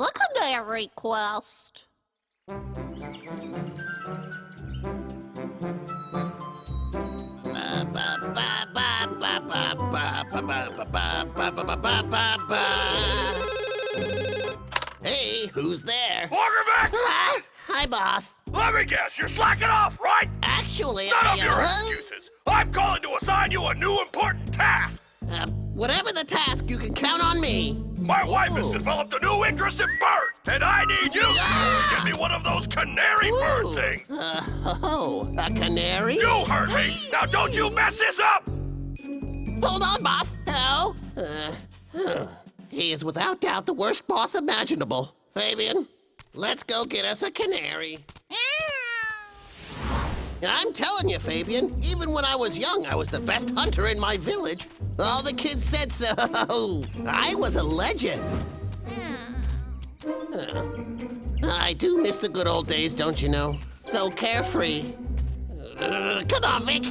The Canary quest. Hey, who's there? Loggerback! Hi, boss. Let me guess, you're slacking off, right? Actually, None of your excuses. I'm calling to assign you a new important task. Whatever the task, you can count on me. My wife has developed a new interest in birds, and I need you to get me one of those canary bird things. A canary? You heard me. Now don't you mess this up. Hold on, boss. Hello? He is without doubt the worst boss imaginable. Fabian, let's go get us a canary. I'm telling you, Fabian, even when I was young, I was the best hunter in my village. All the kids said so. I was a legend. I do miss the good old days, don't you know? So carefree. Come on, Vic.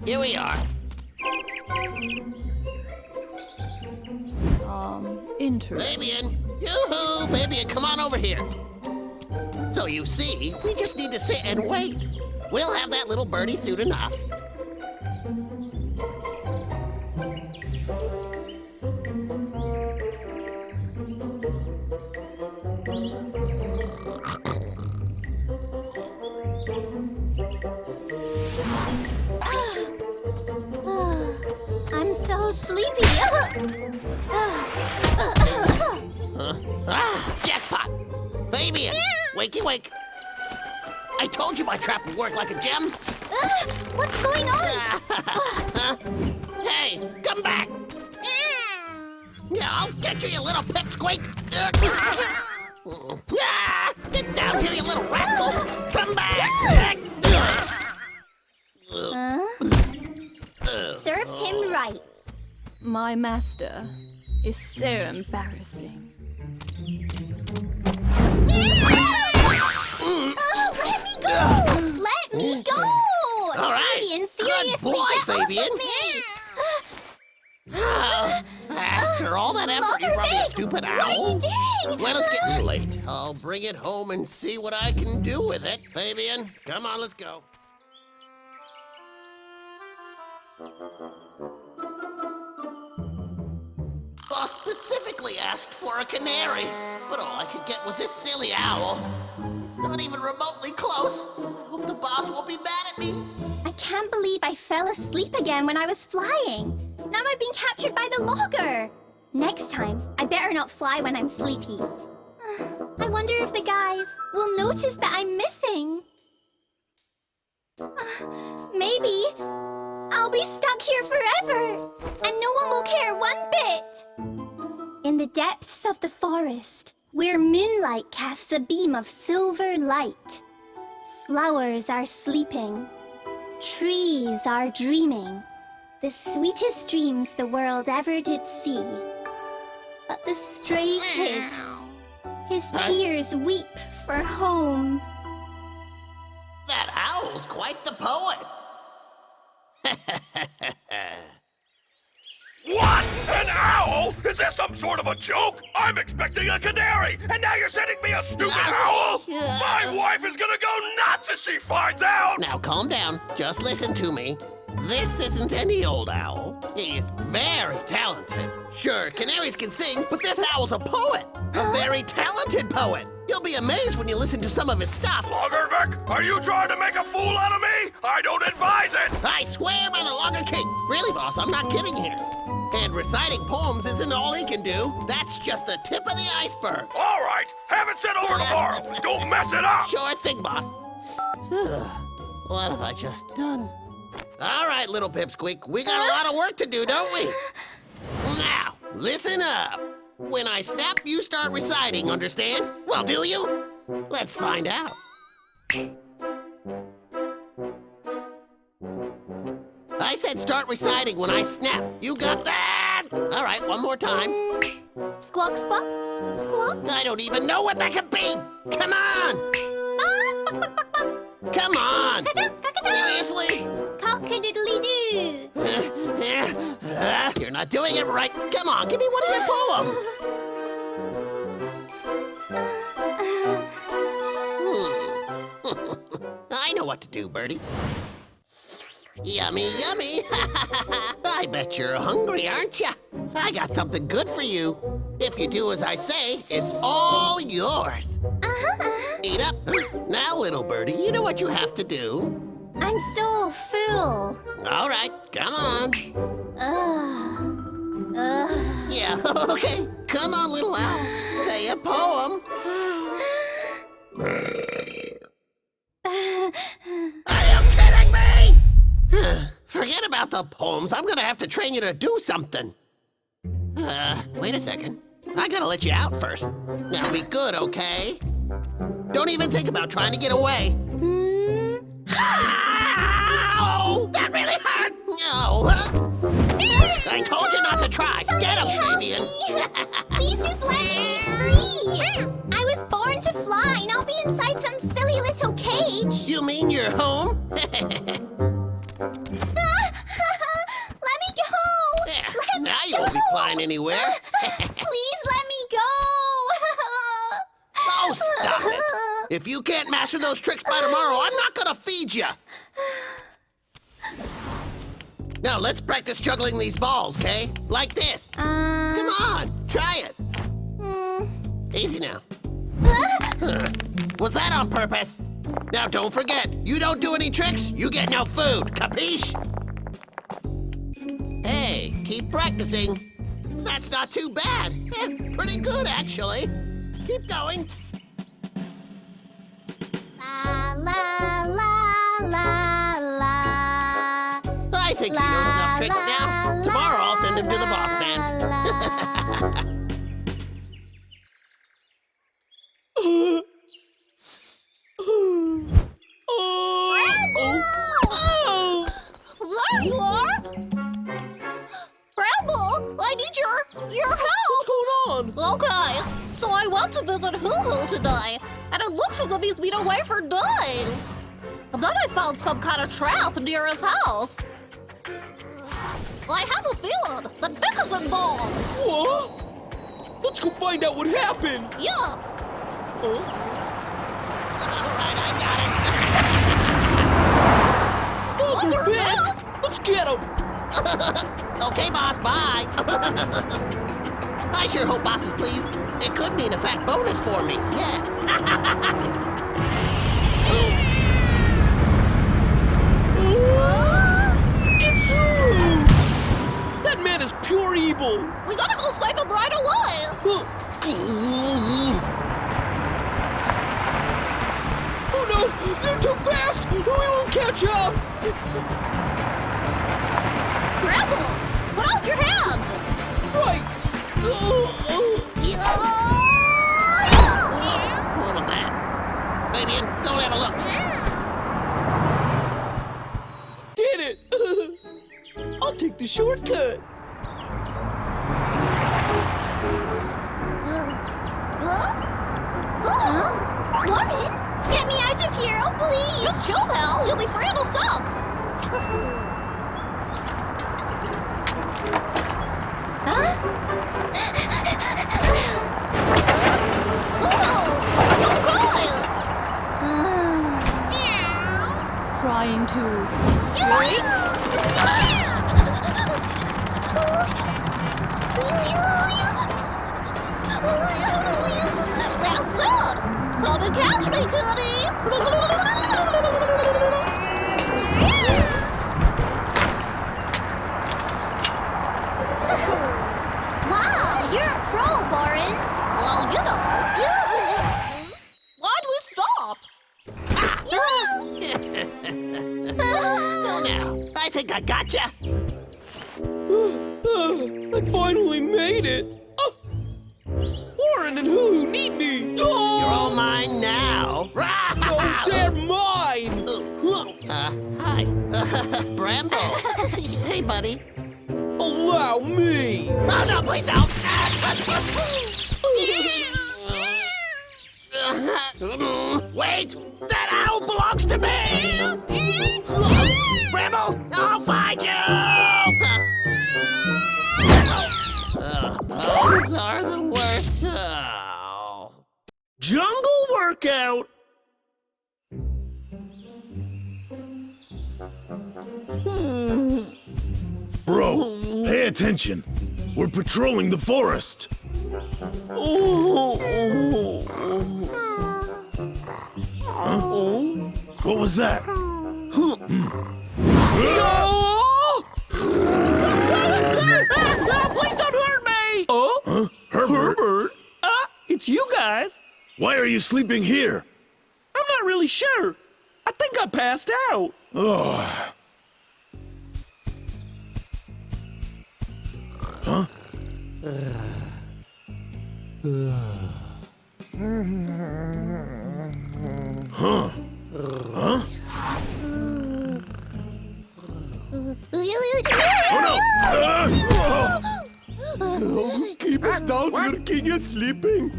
Here we are. Interesting. Fabian! Yoo-hoo! Fabian, come on over here. So you see, we just need to sit and wait. We'll have that little birdie soon enough. I'm so sleepy. Jackpot! Fabian! Wakey wake! I told you my trap would work like a gem! What's going on? Hey, come back! Yeah, I'll get you, you little pipsqueak! Get down here, you little rascal! Come back! Serves him right. My master is so embarrassing. Let me go! Let me go! All right. Fabian, Good seriously, boy, get off Fabian. of me! After all that effort, you brought me a stupid owl? What are you doing? Well, it's getting late. I'll bring it home and see what I can do with it. Fabian, come on, let's go. Boss specifically asked for a canary, but all I could get was this silly owl. It's not even remotely close. I hope the boss won't be mad at me. I can't believe I fell asleep again when I was flying. Now I'm being captured by the logger. Next time, I better not fly when I'm sleepy. I wonder if the guys will notice that I'm missing. Maybe I'll be stuck here forever, and no one will care one bit. In the depths of the forest, where moonlight casts a beam of silver light, flowers are sleeping, trees are dreaming, the sweetest dreams the world ever did see. But the stray kid, his tears weep for home. That owl's quite the poet. What? An owl? Is this some sort of a joke? I'm expecting a canary, and now you're sending me a stupid owl? My wife is gonna go nuts if she finds out! Now calm down. Just listen to me. This isn't any old owl. He's very talented. Sure, canaries can sing, but this owl's a poet. A very talented poet. You'll be amazed when you listen to some of his stuff. Loggervick, are you trying to make a fool out of me? I don't advise it! I swear by the Logger King. Really, boss, I'm not kidding here. And reciting poems isn't all he can do. That's just the tip of the iceberg. All right, have it sent over tomorrow. Don't mess it up! Sure thing, boss. What have I just done? All right, little pipsqueak, we got a lot of work to do, don't we? Now, listen up. When I snap, you start reciting, understand? Well, do you? Let's find out. I said start reciting when I snap. You got that? All right, one more time. Squawk, squawk, squawk. I don't even know what that could be. Come on. Come on. Seriously? Caw, Cock-a-doodly-doo. You're not doing it right. Come on, give me one of your poems. I know what to do, Birdie. Yummy, yummy. I bet you're hungry, aren't you? I got something good for you. If you do as I say, it's all yours. Eat up. Now, little birdie, you know what you have to do. I'm so full. All right, come on. Yeah, okay. Come on, little owl. Say a poem. Are you kidding me? Forget about the poems. I'm gonna have to train you to do something. Wait a second. I gotta let you out first. Now be good, okay? Don't even think about trying to get away. Ow! That really hurt! No. I told you not to try. Get him, Fabian. Please just let me be free. I was born to fly, not be inside some silly little cage. You mean you're home? Let me go. Yeah, Let me now you go. won't be flying anywhere. Please let me go. Oh, stop it. If you can't master those tricks by tomorrow, I'm not gonna feed you. Now, let's practice juggling these balls, okay? Like this. Come on, try it. Easy now. Was that on purpose? Now, don't forget, you don't do any tricks, you get no food. Capiche? Hey, keep practicing. That's not too bad. Yeah, pretty good, actually. Keep going. La la la la la. I think you know enough tricks now. Tomorrow I'll send him to the boss man. There you are! Bramble, I need your help! What's going on? Okay, so I went to visit Hoo-Hoo today, and it looks as if he's been away for days. And then I found some kind of trap near his house. I have a feeling that Vic is involved. What? Let's go find out what happened. Yeah. All right, I got it. Uncle Ben! Let's get him! Okay, boss, bye. I sure hope boss is pleased. It could mean a fat bonus for me. Yeah. It's Hoo! That man is pure evil! We gotta go save him right away. Oh no! They're too fast! We won't catch up! Bramble, put out your hand. Right! What was that? Fabian, don't have a look. Did it! I'll take the shortcut! Warren, get me out of here, oh please. Just chill, pal. You'll be free in a sec. Are you okay? Trying to That's it! Come and catch me, Cootie! Wow, you're a pro, Warren. Well, you know. Why'd we stop? Oh, now, I think I gotcha. I finally made it! Warren and Hoo need me! You're all mine now. Oh, they're mine! Hi. Bramble. Hey, buddy. Allow me! Oh, no, please don't. Wait, that owl belongs to me. Bramble! I'll find you! Those are the worst. Oh. Jungle workout. Bro, pay attention. We're patrolling the forest. Huh? What was that? Please don't hurt me! Oh? Huh? Herbert? Herbert? It's you guys. Why are you sleeping here? I'm not really sure. I think I passed out. Oh. Huh? Huh? Huh? Oh no! Keep it down, your king is sleeping.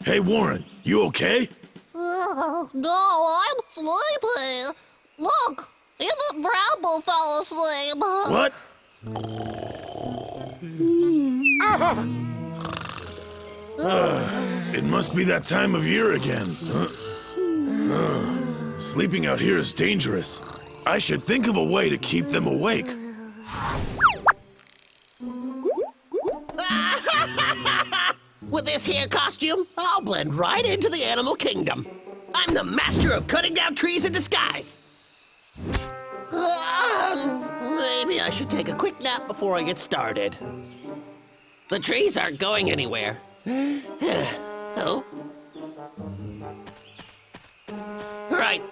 Hey Warren, you okay? No, I'm sleepy. Look, even Bramble fell asleep. What? It must be that time of year again. Sleeping out here is dangerous. I should think of a way to keep them awake. With this here costume, I'll blend right into the animal kingdom. I'm the master of cutting down trees in disguise. Maybe I should take a quick nap before I get started. The trees aren't going anywhere. Oh. Right.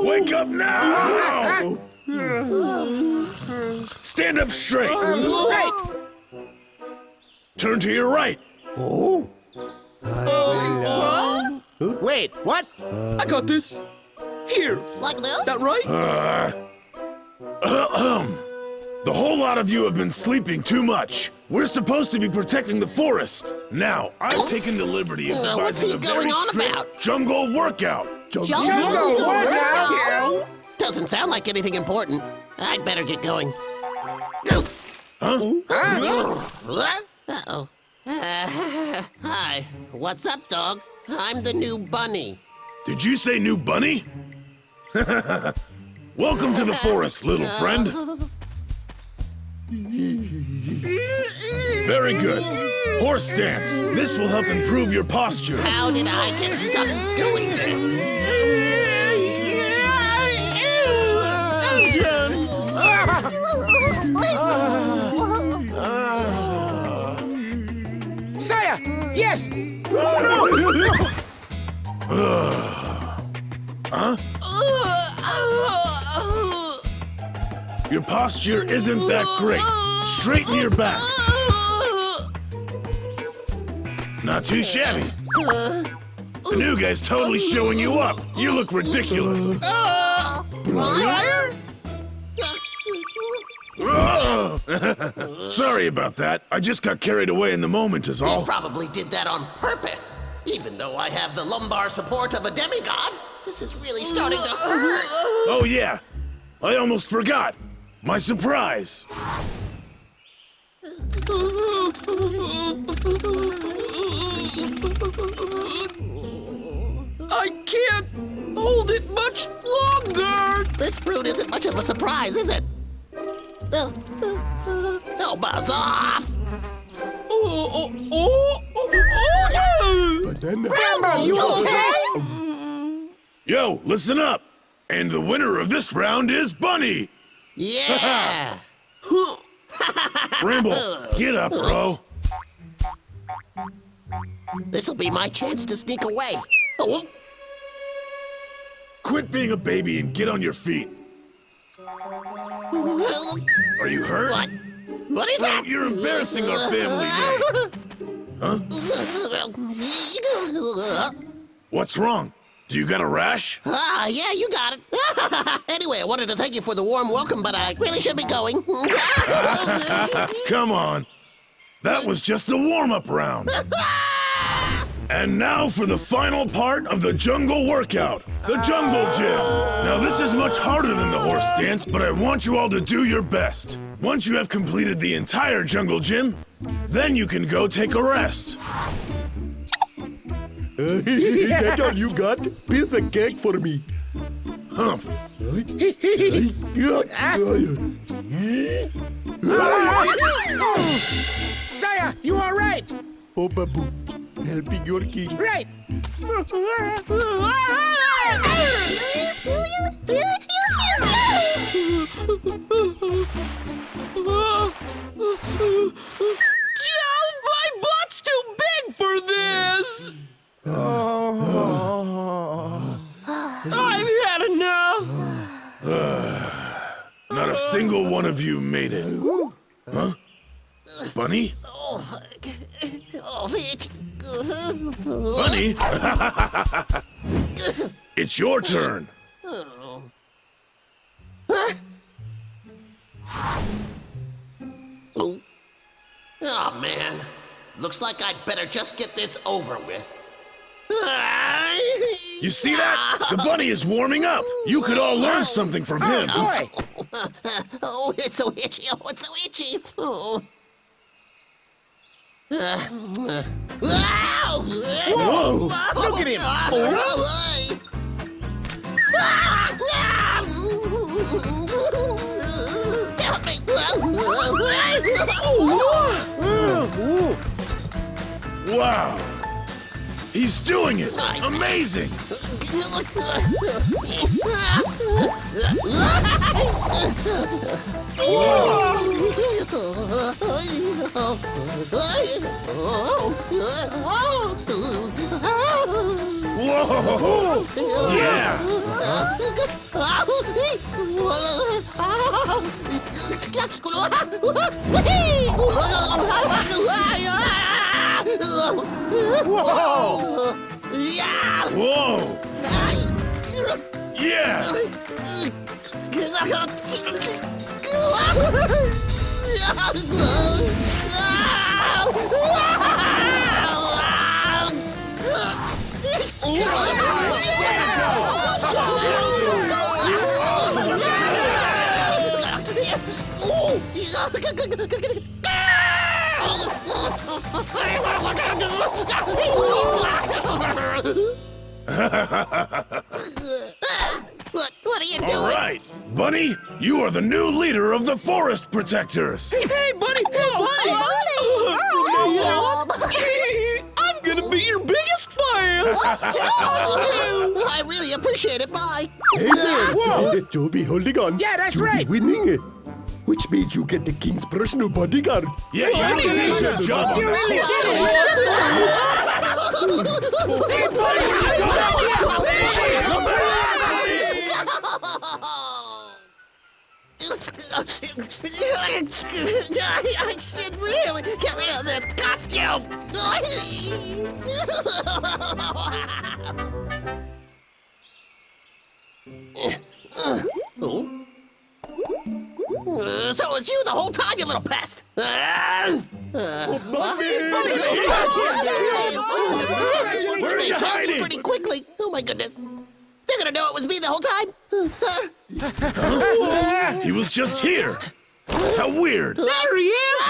Wake up now! Stand up straight. Right. Turn to your right. Wait, what? I got this. Here. Like this? That right? The whole lot of you have been sleeping too much. We're supposed to be protecting the forest. Now, I've taken the liberty of What's he devising a very going on strict about? jungle workout. Jungle workout? Doesn't sound like anything important. I'd better get going. Go. Huh? What? Uh-oh. Hi. What's up, dog? I'm the new bunny. Did you say new bunny? Welcome to the forest, little friend. Very good. Horse stance. This will help improve your posture. How did I get stuck doing this? I'm done. Saya! Yes! Huh? Your posture isn't that great. Straighten your back. Not too shabby. The new guy's totally showing you up. You look ridiculous. Brian? Sorry about that. I just got carried away in the moment is He all. probably did that on purpose. Even though I have the lumbar support of a demigod, this is really starting to hurt. Oh yeah. I almost forgot. My surprise. I can't hold it much longer. This fruit isn't much of a surprise, is it? Oh, buzz off! Bramble, you okay? Yo, listen up. And the winner of this round is Bunny. Yeah! Bramble, get up, bro. This'll be my chance to sneak away. Oh, Quit being a baby and get on your feet. Are you hurt? what? What is Bro, that? you're embarrassing our family name. Huh? What's wrong? Do you got a rash? Ah, yeah, you got it. Anyway, I wanted to thank you for the warm welcome, but I really should be going. Come on. That was just the warm-up round. And now for the final part of the jungle workout, the jungle gym. Now this is much harder than the horse dance, but I want you all to do your best. Once you have completed the entire jungle gym, then you can go take a rest. That's all you got? Piece of cake for me. Humph. Saya, you all right? Oh, Babu, helping your king. Right. My butt's too big for this! I've had enough! Not a single one of you made it. Huh? Bunny? Bunny? It's your turn. Oh, man. Looks like I'd better just get this over with. You see that? The bunny is warming up. You could all learn something from him. Boy, Oh, it's so itchy. Oh, it's so itchy. Oh. Whoa! look at him. Help me. Wow! He's doing it! Amazing! Whoa! Yeah! Whoa! Yeah! Whoa! Yeah! What are you doing? All right, Bunny, you are the new leader of the Forest Protectors. Hey, buddy! Hey, buddy! I'm gonna be your biggest fan! I really appreciate it. Bye. Hey there! Toby, holding on. Yeah, that's You'll right. be winning it. Which means you get the king's personal bodyguard. Yeah, you did a good job on that. I should really get rid of this costume. So it was you the whole time, you little pest. Where are They you found you hiding? pretty quickly. Oh my goodness. They're gonna know it was me the whole time. He was just here. How weird. There he is!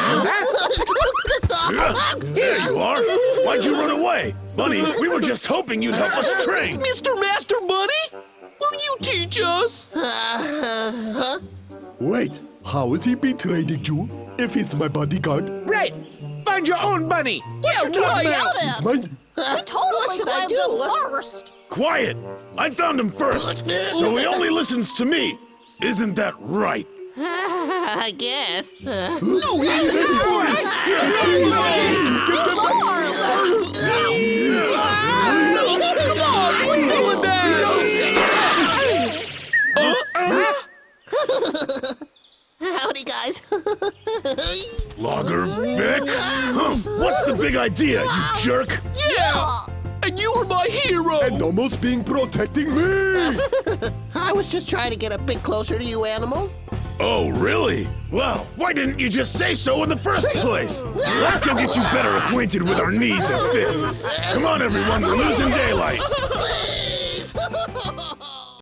Here you are. Why'd you run away? Bunny, we were just hoping you'd help us train. Mr. Master Bunny, will you teach us? Wait, how has he been training you if he's my bodyguard? Right. Find your own bunny. Yeah, right! Found him. Mine? He totally should I climbed do? up first. Quiet. I found him first, so he only listens to me. Isn't that right? I guess. Howdy, guys. Logger Vic? What's the big idea, you jerk? Yeah! And you were my hero! And almost being protecting me! I was just trying to get a bit closer to you, animal. Oh, really? Well, why didn't you just say so in the first place? Let's go get you better acquainted with our knees and fists. Come on, everyone, we're losing daylight.